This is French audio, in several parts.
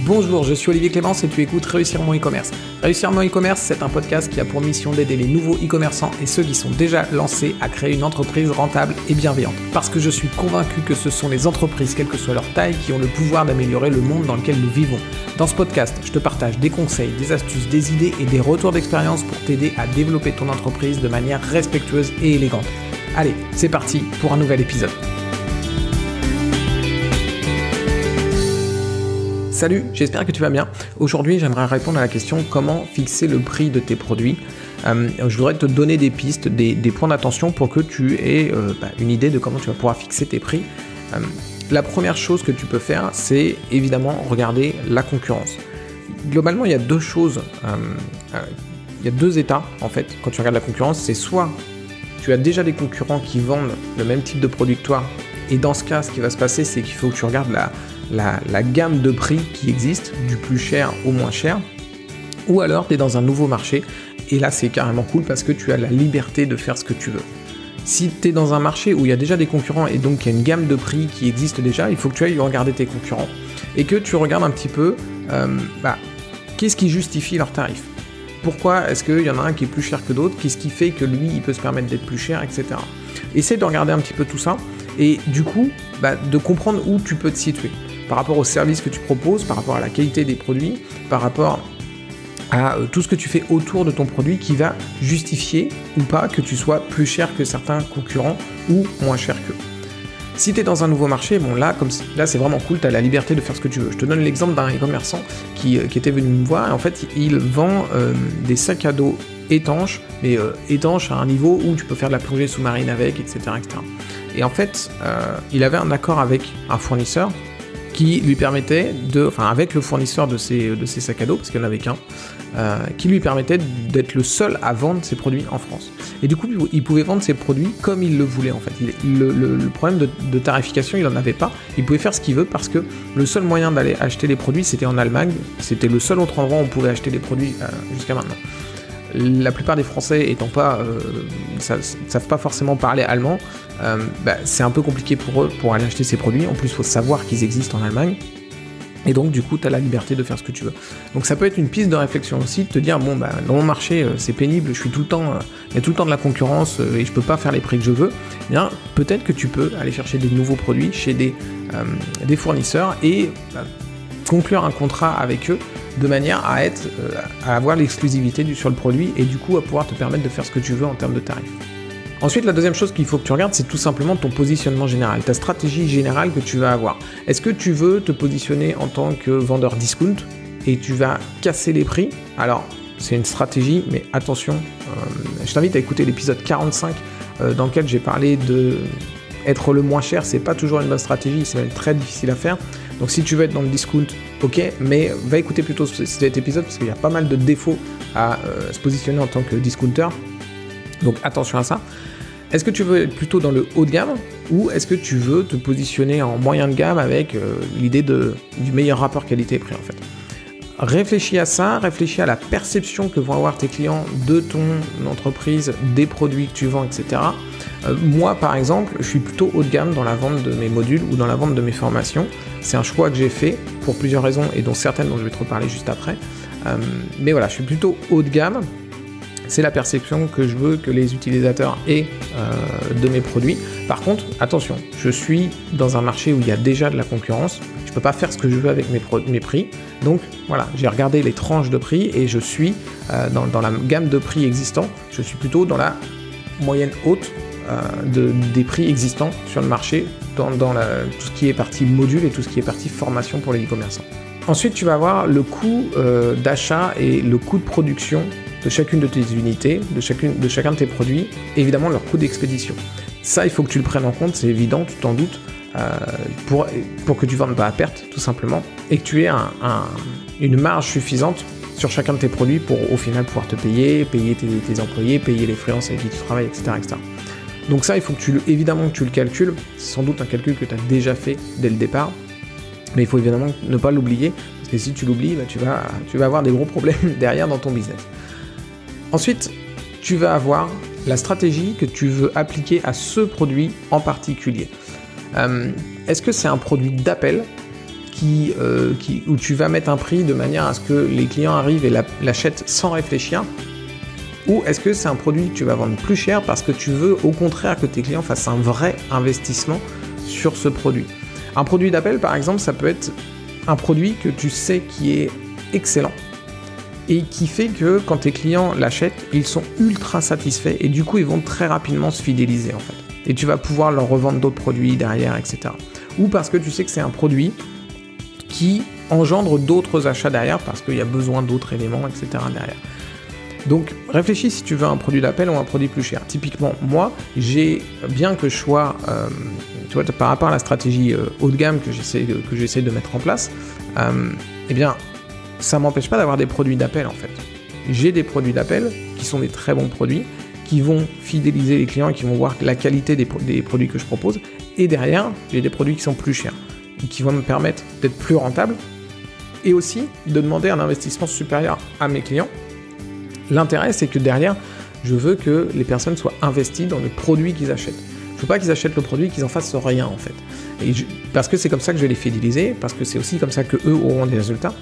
Bonjour, je suis Olivier Clémence et tu écoutes Réussir mon e-commerce. Réussir mon e-commerce, c'est un podcast qui a pour mission d'aider les nouveaux e-commerçants et ceux qui sont déjà lancés à créer une entreprise rentable et bienveillante. Parce que je suis convaincu que ce sont les entreprises, quelle que soit leur taille, qui ont le pouvoir d'améliorer le monde dans lequel nous vivons. Dans ce podcast, je te partage des conseils, des astuces, des idées et des retours d'expérience pour t'aider à développer ton entreprise de manière respectueuse et élégante. Allez, c'est parti pour un nouvel épisode. Salut, j'espère que tu vas bien. Aujourd'hui, j'aimerais répondre à la question comment fixer le prix de tes produits. Je voudrais te donner des pistes, des points d'attention pour que tu aies une idée de comment tu vas pouvoir fixer tes prix. La première chose que tu peux faire, c'est évidemment regarder la concurrence. Globalement, il y a deux choses, il y a deux états en fait quand tu regardes la concurrence. C'est soit tu as déjà des concurrents qui vendent le même type de produit que toi, et dans ce cas, ce qui va se passer, c'est qu'il faut que tu regardes la gamme de prix qui existe, du plus cher au moins cher, ou alors tu es dans un nouveau marché, et là c'est carrément cool parce que tu as la liberté de faire ce que tu veux. Si tu es dans un marché où il y a déjà des concurrents et donc il y a une gamme de prix qui existe déjà, il faut que tu ailles regarder tes concurrents et que tu regardes un petit peu qu'est-ce qui justifie leurs tarifs. Pourquoi est-ce qu'il y en a un qui est plus cher que d'autres? Qu'est-ce qui fait que lui il peut se permettre d'être plus cher, etc. Essaye de regarder un petit peu tout ça et du coup de comprendre où tu peux te situer par rapport au service que tu proposes, par rapport à la qualité des produits, par rapport à tout ce que tu fais autour de ton produit qui va justifier ou pas que tu sois plus cher que certains concurrents ou moins cher qu'eux. Si tu es dans un nouveau marché, là c'est vraiment cool, tu as la liberté de faire ce que tu veux. Je te donne l'exemple d'un e-commerçant qui était venu me voir et en fait il vend des sacs à dos étanches, mais étanches à un niveau où tu peux faire de la plongée sous-marine avec, etc. Et en fait, il avait un accord avec un fournisseur qui lui permettait avec le fournisseur de ces sacs à dos, parce qu'il n'y en avait qu'un, qui lui permettait d'être le seul à vendre ses produits en France. Et du coup, il pouvait vendre ses produits comme il le voulait en fait. Le problème de tarification, il n'en avait pas. Il pouvait faire ce qu'il veut parce que le seul moyen d'aller acheter les produits, c'était en Allemagne. C'était le seul autre endroit où on pouvait acheter les produits jusqu'à maintenant. La plupart des Français étant pas, savent pas forcément parler allemand, c'est un peu compliqué pour eux pour aller acheter ces produits. En plus, il faut savoir qu'ils existent en Allemagne. Et donc, du coup, tu as la liberté de faire ce que tu veux. Donc, ça peut être une piste de réflexion aussi, de te dire, dans mon marché, c'est pénible, il y a tout le temps de la concurrence et je peux pas faire les prix que je veux. Eh bien, peut-être que tu peux aller chercher des nouveaux produits chez des fournisseurs et conclure un contrat avec eux de manière à avoir l'exclusivité sur le produit et du coup à pouvoir te permettre de faire ce que tu veux en termes de tarifs. Ensuite, la deuxième chose qu'il faut que tu regardes, c'est tout simplement ton positionnement général, ta stratégie générale que tu vas avoir. Est-ce que tu veux te positionner en tant que vendeur discount et tu vas casser les prix? Alors, c'est une stratégie, mais attention, je t'invite à écouter l'épisode 45 dans lequel j'ai parlé de être le moins cher, c'est pas toujours une bonne stratégie, c'est même très difficile à faire. Donc si tu veux être dans le discount, ok, mais va écouter plutôt cet épisode parce qu'il y a pas mal de défauts à se positionner en tant que discounter. Donc attention à ça. Est-ce que tu veux être plutôt dans le haut de gamme ou est-ce que tu veux te positionner en moyen de gamme avec l'idée du meilleur rapport qualité-prix en fait? Réfléchis à ça, réfléchis à la perception que vont avoir tes clients de ton entreprise, des produits que tu vends, etc. Moi, par exemple, je suis plutôt haut de gamme dans la vente de mes modules ou dans la vente de mes formations. C'est un choix que j'ai fait pour plusieurs raisons et dont certaines dont je vais te reparler juste après. Mais voilà, je suis plutôt haut de gamme. C'est la perception que je veux que les utilisateurs aient de mes produits. Par contre, attention, je suis dans un marché où il y a déjà de la concurrence. Je ne peux pas faire ce que je veux avec mes prix. Donc voilà, j'ai regardé les tranches de prix et je suis dans la gamme de prix existants. Je suis plutôt dans la moyenne haute des prix existants sur le marché dans tout ce qui est partie module et tout ce qui est partie formation pour les e-commerçants. Ensuite, tu vas avoir le coût d'achat et le coût de production de chacune de tes unités, de chacun de tes produits, et évidemment leur coût d'expédition. Ça, il faut que tu le prennes en compte, c'est évident, tu t'en doutes, pour que tu vendes pas à perte, tout simplement, et que tu aies une marge suffisante sur chacun de tes produits pour au final pouvoir te payer tes employés, payer les freelances avec qui tu travailles, etc. Donc ça, il faut que évidemment que tu le calcules, c'est sans doute un calcul que tu as déjà fait dès le départ, mais il faut évidemment ne pas l'oublier, parce que si tu l'oublies, tu vas avoir des gros problèmes derrière dans ton business. Ensuite, tu vas avoir la stratégie que tu veux appliquer à ce produit en particulier. Est-ce que c'est un produit d'appel où tu vas mettre un prix de manière à ce que les clients arrivent et l'achètent sans réfléchir? Ou est-ce que c'est un produit que tu vas vendre plus cher parce que tu veux au contraire que tes clients fassent un vrai investissement sur ce produit? Un produit d'appel, par exemple, ça peut être un produit que tu sais qui est excellent et qui fait que quand tes clients l'achètent, ils sont ultra satisfaits et du coup, ils vont très rapidement se fidéliser en fait. Et tu vas pouvoir leur revendre d'autres produits derrière, etc. Ou parce que tu sais que c'est un produit qui engendre d'autres achats derrière parce qu'il y a besoin d'autres éléments, etc. derrière. Donc, réfléchis si tu veux un produit d'appel ou un produit plus cher. Typiquement, moi, bien que je sois, tu vois, par rapport à la stratégie haut de gamme que j'essaie de mettre en place, eh bien, ça m'empêche pas d'avoir des produits d'appel en fait. J'ai des produits d'appel qui sont des très bons produits, qui vont fidéliser les clients et qui vont voir la qualité des produits que je propose. Et derrière, j'ai des produits qui sont plus chers, qui vont me permettre d'être plus rentable et aussi de demander un investissement supérieur à mes clients. L'intérêt, c'est que derrière, je veux que les personnes soient investies dans le produit qu'ils achètent. Je veux pas qu'ils achètent le produit et qu'ils en fassent rien en fait. Parce que c'est comme ça que je vais les fidéliser, parce que c'est aussi comme ça que eux auront des résultats.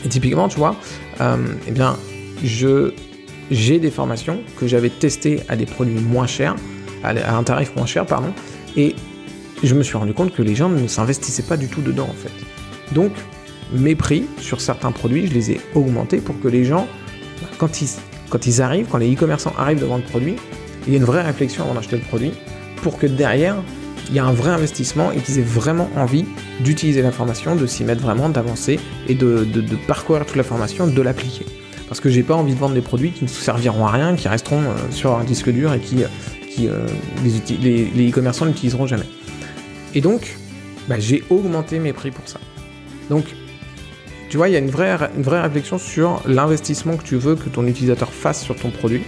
Et typiquement, tu vois, eh bien, j'ai des formations que j'avais testées à des produits moins chers, à un tarif moins cher, pardon, et je me suis rendu compte que les gens ne s'investissaient pas du tout dedans, en fait. Donc, mes prix sur certains produits, je les ai augmentés pour que les gens, quand ils arrivent, quand les e-commerçants arrivent devant le produit, il y a une vraie réflexion avant d'acheter le produit, pour que derrière, il y a un vrai investissement et qu'ils aient vraiment envie d'utiliser la formation, de s'y mettre vraiment, d'avancer et de parcourir toute la formation, de l'appliquer. Parce que j'ai pas envie de vendre des produits qui ne serviront à rien, qui resteront sur un disque dur et les e-commerçants n'utiliseront jamais. Et donc, j'ai augmenté mes prix pour ça. Donc, tu vois, il y a une vraie réflexion sur l'investissement que tu veux que ton utilisateur fasse sur ton produit.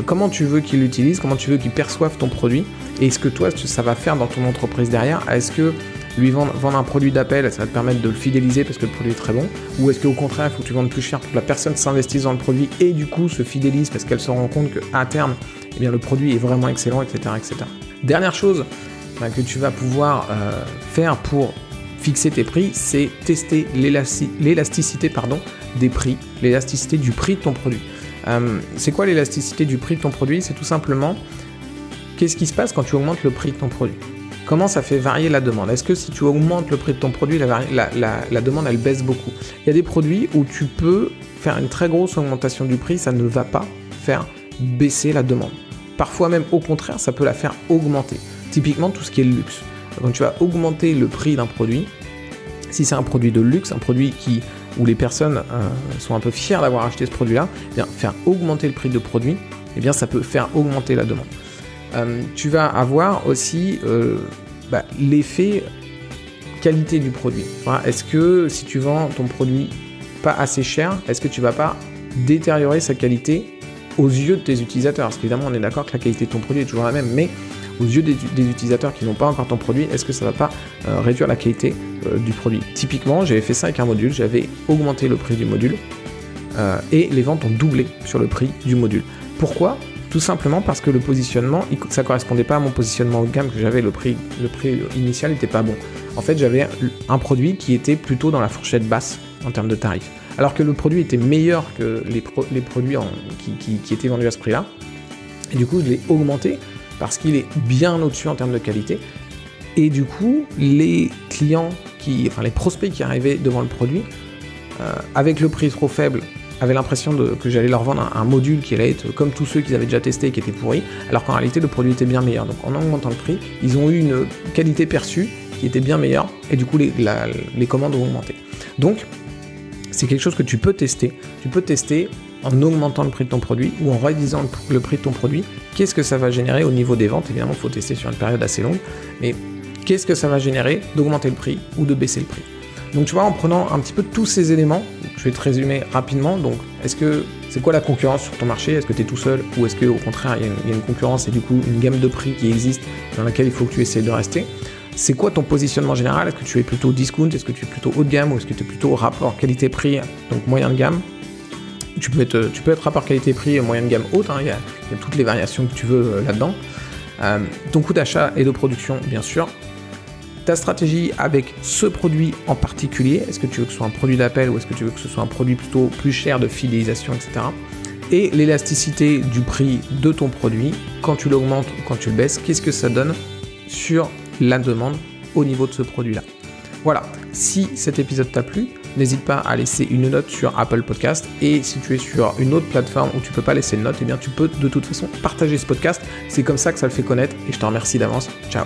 Comment tu veux qu'il l'utilise, comment tu veux qu'il perçoive ton produit, et ce que toi, ça va faire dans ton entreprise derrière. Est-ce que lui vendre un produit d'appel, ça va te permettre de le fidéliser parce que le produit est très bon, ou est-ce qu'au contraire, il faut que tu vendes plus cher pour que la personne s'investisse dans le produit et du coup se fidélise parce qu'elle se rend compte qu'à terme, eh bien, le produit est vraiment excellent, etc. etc. Dernière chose que tu vas pouvoir faire pour fixer tes prix, c'est tester l'élasticité des prix, l'élasticité du prix de ton produit. C'est quoi l'élasticité du prix de ton produit? C'est tout simplement qu'est-ce qui se passe quand tu augmentes le prix de ton produit? Comment ça fait varier la demande? Est-ce que si tu augmentes le prix de ton produit, la demande elle baisse beaucoup? Il y a des produits où tu peux faire une très grosse augmentation du prix, ça ne va pas faire baisser la demande. Parfois même au contraire, ça peut la faire augmenter. Typiquement tout ce qui est luxe. Quand tu vas augmenter le prix d'un produit, si c'est un produit de luxe, un produit où les personnes sont un peu fiers d'avoir acheté ce produit-là, eh bien, faire augmenter le prix de produit, eh bien, ça peut faire augmenter la demande. Tu vas avoir aussi l'effet qualité du produit. Voilà, est-ce que si tu vends ton produit pas assez cher, est-ce que tu vas pas détériorer sa qualité aux yeux de tes utilisateurs? Parce qu'évidemment, on est d'accord que la qualité de ton produit est toujours la même, mais aux yeux des utilisateurs qui n'ont pas encore ton produit, est-ce que ça ne va pas réduire la qualité du produit? Typiquement, j'avais fait ça avec un module, j'avais augmenté le prix du module et les ventes ont doublé sur le prix du module. Pourquoi? Tout simplement parce que le positionnement, ça ne correspondait pas à mon positionnement haut de gamme que j'avais, le prix initial n'était pas bon. En fait, j'avais un produit qui était plutôt dans la fourchette basse en termes de tarifs. Alors que le produit était meilleur que les produits qui étaient vendus à ce prix-là. Et du coup, je l'ai augmenté parce qu'il est bien au-dessus en termes de qualité. Et du coup, les prospects qui arrivaient devant le produit, avec le prix trop faible, avaient l'impression que j'allais leur vendre un module qui allait être comme tous ceux qu'ils avaient déjà testés et qui était pourri, alors qu'en réalité, le produit était bien meilleur. Donc en augmentant le prix, ils ont eu une qualité perçue qui était bien meilleure, et du coup, les commandes ont augmenté. Donc, c'est quelque chose que tu peux tester. Tu peux tester en augmentant le prix de ton produit ou en réduisant le prix de ton produit. Qu'est-ce que ça va générer au niveau des ventes? Évidemment, il faut tester sur une période assez longue, mais qu'est-ce que ça va générer d'augmenter le prix ou de baisser le prix? Donc tu vois, en prenant un petit peu tous ces éléments, je vais te résumer rapidement. Donc, c'est quoi la concurrence sur ton marché? Est-ce que tu es tout seul ou est-ce qu'au contraire, il y a une concurrence et du coup une gamme de prix qui existe dans laquelle il faut que tu essaies de rester? C'est quoi ton positionnement général? Est-ce que tu es plutôt discount? Est-ce que tu es plutôt haut de gamme? Ou est-ce que tu es plutôt rapport qualité-prix, donc moyen de gamme? Tu peux être rapport qualité-prix moyen de gamme haute, il y a toutes les variations que tu veux là-dedans. Ton coût d'achat et de production, bien sûr. ta stratégie avec ce produit en particulier. Est-ce que tu veux que ce soit un produit d'appel ou est-ce que tu veux que ce soit un produit plutôt plus cher de fidélisation, etc. Et l'élasticité du prix de ton produit, quand tu l'augmentes ou quand tu le baisses, qu'est-ce que ça donne sur la demande au niveau de ce produit-là. Voilà, si cet épisode t'a plu, n'hésite pas à laisser une note sur Apple Podcast, et si tu es sur une autre plateforme où tu peux pas laisser une note, eh bien tu peux de toute façon partager ce podcast. C'est comme ça que ça le fait connaître, et je te remercie d'avance. Ciao.